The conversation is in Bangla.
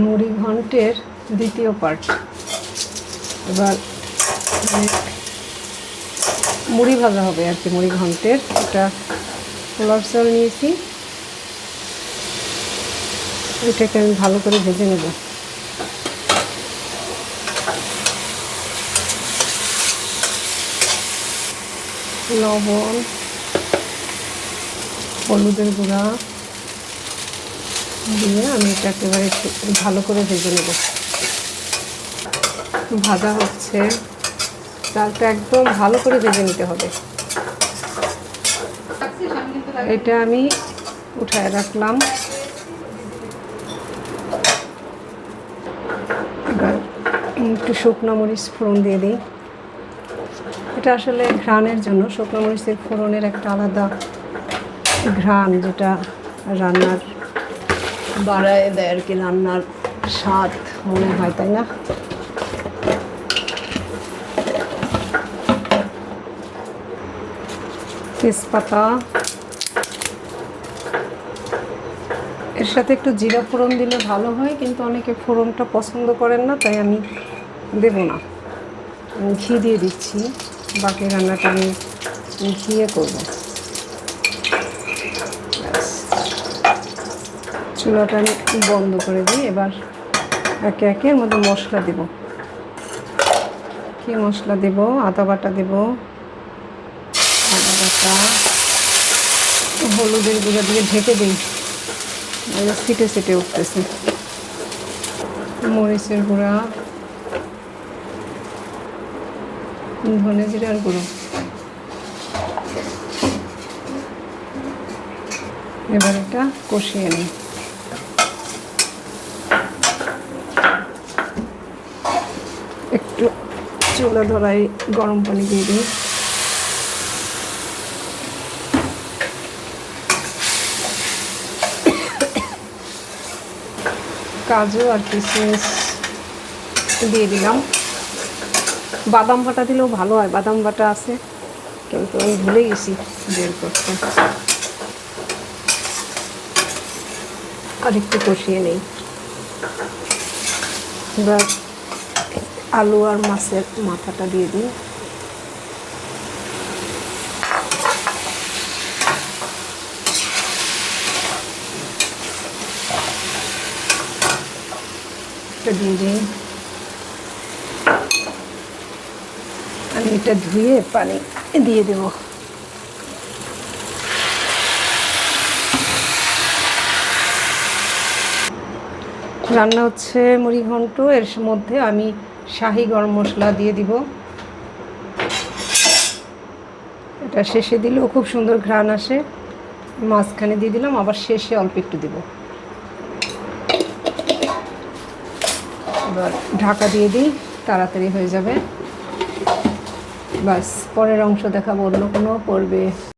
মুড়ি ঘন্টের দ্বিতীয় পার্ট। এবার মুড়ি ভাজা হবে আর কি। মুড়ি ঘন্টের একটা পোলার চাল নিয়েছি, এটাকে আমি ভালো করে ভেজে নেব। লবণ, হলুদের গুঁড়া দিয়ে আমি এটা একেবারে ভালো করে ভেজে নেব। ভাজা হচ্ছে, চালটা একদম ভালো করে ভেজে নিতে হবে। এটা আমি উঠায় রাখলাম। এবার একটু শুকনো মরিচ ফোড়ন দিয়ে দিই। এটা আসলে ঘ্রাণের জন্য, শুকনো মরিচের ফোড়নের একটা আলাদা ঘ্রাণ, যেটা রান্নার বাড়ায় দেয় আর কি, রান্নার স্বাদ মনে হয়, তাই না? তেজপাতা, এর সাথে একটু জিরা ফোড়ন দিলে ভালো হয়, কিন্তু অনেকে ফোড়নটা পছন্দ করেন না, তাই আমি দেব না। আমি ঘি দিয়ে দিচ্ছি, বাকি রান্নাটা আমি ঘিয়ে করব। চুলাটা আমি বন্ধ করে দিই। এবার একে একে এর মধ্যে মশলা দেব। কি মশলা দেব? আদা বাটা দেব, আদা বাটা, হলুদের গুঁড়া দিয়ে ঢেকে দিই, ছিটে ছিটে উঠতেছে। মরিচের গুঁড়া, ধনে জিরার গুঁড়ো। এবার এটা কষিয়ে নিই। একটু চুলা ধরাই গরম পানি দিয়ে দিই। কাজু আর কিশমিশ দিয়ে দিলাম। বাদাম বাটা দিলেও ভালো হয়, বাদাম বাটা আছে কিন্তু আমি ভুলে গেছি বের করতে। আর একটু কষিয়ে নেই। এবার আলু আর মাছের মাথাটা দিয়ে দিই। দিয়ে দিই। আমি এটা ধুয়ে পানি দিয়ে দেব। রান্না হচ্ছে মুড়ি ঘন্ট। এর মধ্যে আমি শাহি গরম মশলা দিয়ে দিব। এটা শেষে দিলেও খুব সুন্দর ঘ্রাণ আসে। মাঝখানে দিয়ে দিলাম, আবার শেষে অল্প একটু দিব। এবার ঢাকা দিয়ে দিই, তাড়াতাড়ি হয়ে যাবে। বাস, পরের অংশ দেখাবো অন্য কোনো পর্বে।